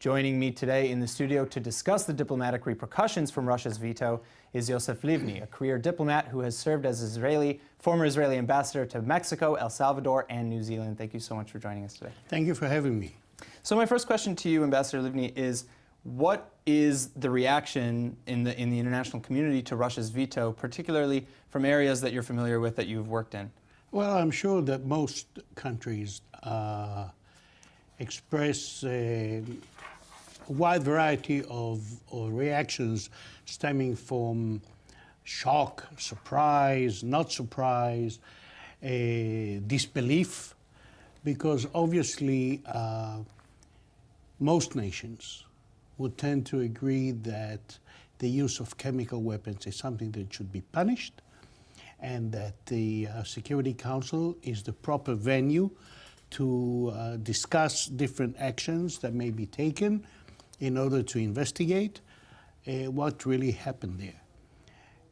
Joining me today in the studio to discuss the diplomatic repercussions from Russia's veto is Yosef Livne, a career diplomat who has served as former Israeli ambassador to Mexico, El Salvador, and New Zealand. Thank you so much for joining us today. Thank you for having me. So my first question to you, Ambassador Livne, is what is the reaction in the international community to Russia's veto, particularly from areas that you're familiar with, that you've worked in? Well, I'm sure that most countries express a wide variety of reactions stemming from shock, surprise, not surprise, disbelief, because obviously most nations would tend to agree that the use of chemical weapons is something that should be punished, and that the Security Council is the proper venue to discuss different actions that may be taken in order to investigate what really happened there.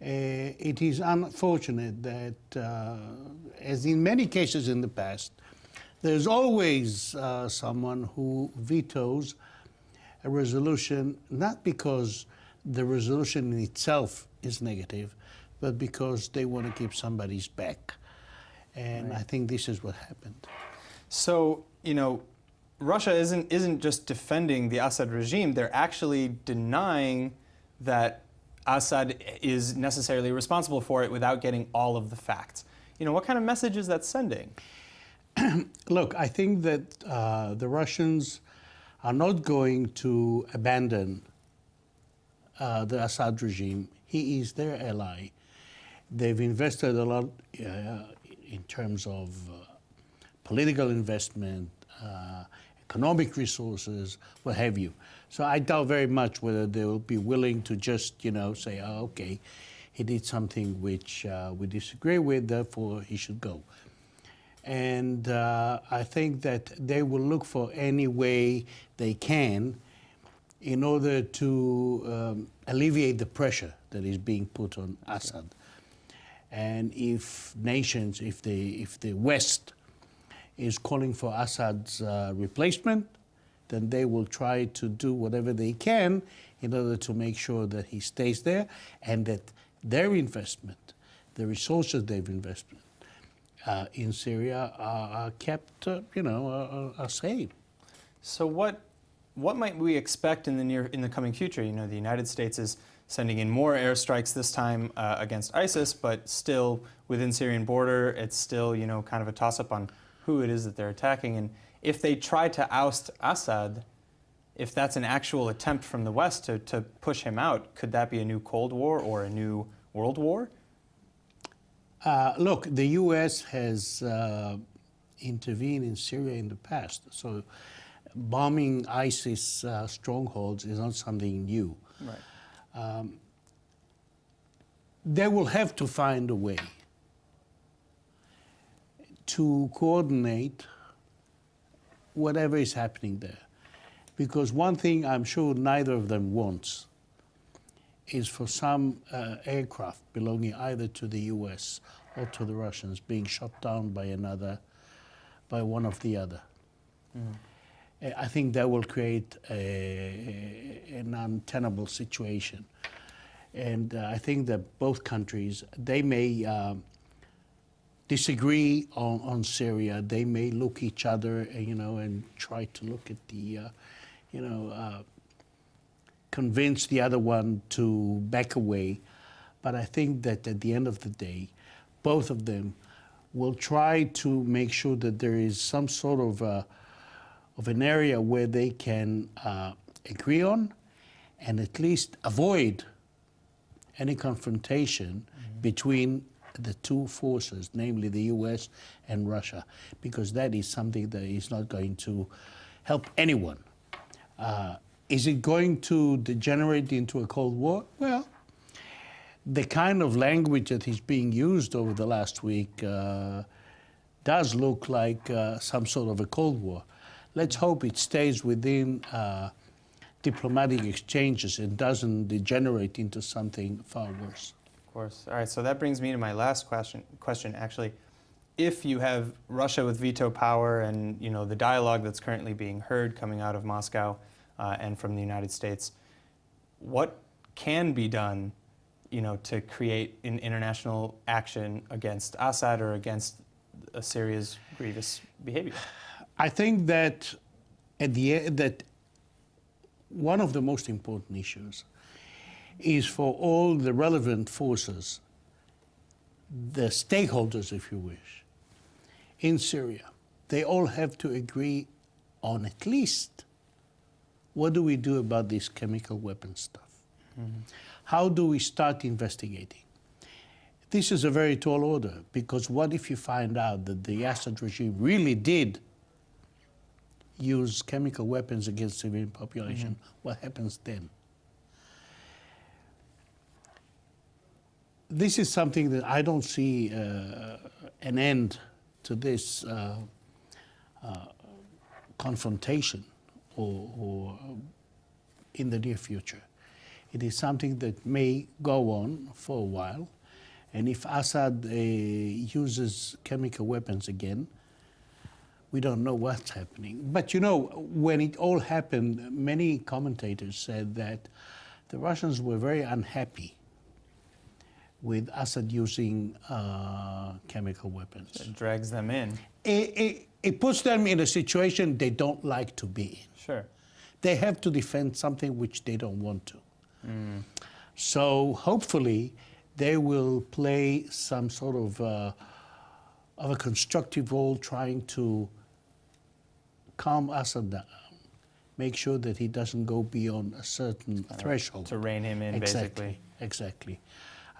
It is unfortunate that, as in many cases in the past, there's always someone who vetoes a resolution, not because the resolution in itself is negative, but because they want to keep somebody's back. And right. I think this is what happened. So, you know, Russia isn't just defending the Assad regime, they're actually denying that Assad is necessarily responsible for it without getting all of the facts. You know, what kind of message is that sending? Look, I think that the Russians are not going to abandon the Assad regime. He is their ally. They've invested a lot in terms of political investment, economic resources, what have you. So I doubt very much whether they will be willing to just, you know, say, oh, okay, he did something which we disagree with, therefore he should go. And I think that they will look for any way they can in order to alleviate the pressure that is being put on Assad. And if nations, if the West is calling for Assad's replacement, then they will try to do whatever they can in order to make sure that he stays there and that their investment, the resources they've invested in Syria are kept, are saved. So what might we expect in the coming future? You know, the United States is sending in more airstrikes this time against ISIS, but still within Syrian border, it's still, you know, kind of a toss-up on who it is that they're attacking. And if they try to oust Assad, if that's an actual attempt from the West to push him out, could that be a new Cold War or a new World War? Look, the U.S. has intervened in Syria in the past, so bombing ISIS strongholds is not something new. Right. They will have to find a way to coordinate whatever is happening there. Because one thing I'm sure neither of them wants is for some aircraft belonging either to the US or to the Russians being shot down by one of the other. Mm. I think that will create an untenable situation. And I think that both countries, they may disagree on Syria. They may look each other, and try to look at the, convince the other one to back away. But I think that at the end of the day, both of them will try to make sure that there is some sort of an area where they can agree on and at least avoid any confrontation between the two forces, namely the US and Russia, because that is something that is not going to help anyone. Is it going to degenerate into a Cold War? Well, the kind of language that is being used over the last week does look like some sort of a Cold War. Let's hope it stays within diplomatic exchanges and doesn't degenerate into something far worse. Of course. All right, so that brings me to my last question actually. If you have Russia with veto power and, you know, the dialogue that's currently being heard coming out of Moscow and from the United States. What can be done, to create an international action against Assad or against Syria's grievous behavior? I think that that one of the most important issues is for all the relevant forces, the stakeholders, if you wish, in Syria. They all have to agree on at least what do we do about this chemical weapon stuff? Mm-hmm. How do we start investigating? This is a very tall order, because what if you find out that the Assad regime really did use chemical weapons against civilian population? Mm-hmm. What happens then? This is something that I don't see an end to this confrontation or in the near future. It is something that may go on for a while, and if Assad uses chemical weapons again, we don't know what's happening. But when it all happened, many commentators said that the Russians were very unhappy with Assad using chemical weapons. It drags them in. It puts them in a situation they don't like to be in. Sure. They have to defend something which they don't want to. Mm. So hopefully they will play some sort of a constructive role, trying to calm Assad down, make sure that he doesn't go beyond a certain threshold. To rein him in, basically. Exactly.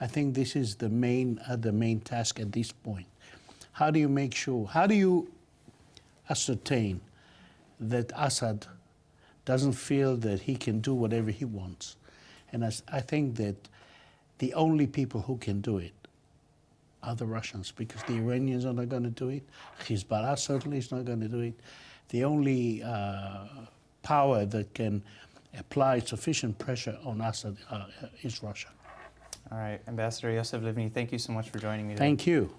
I think this is the main task at this point. How do you make sure, how do you ascertain that Assad doesn't feel that he can do whatever he wants? And I think that the only people who can do it are the Russians, because the Iranians are not going to do it. Hezbollah certainly is not going to do it. The only power that can apply sufficient pressure on Assad is Russia. All right, Ambassador Yosef Livne, thank you so much for joining me today. Thank you.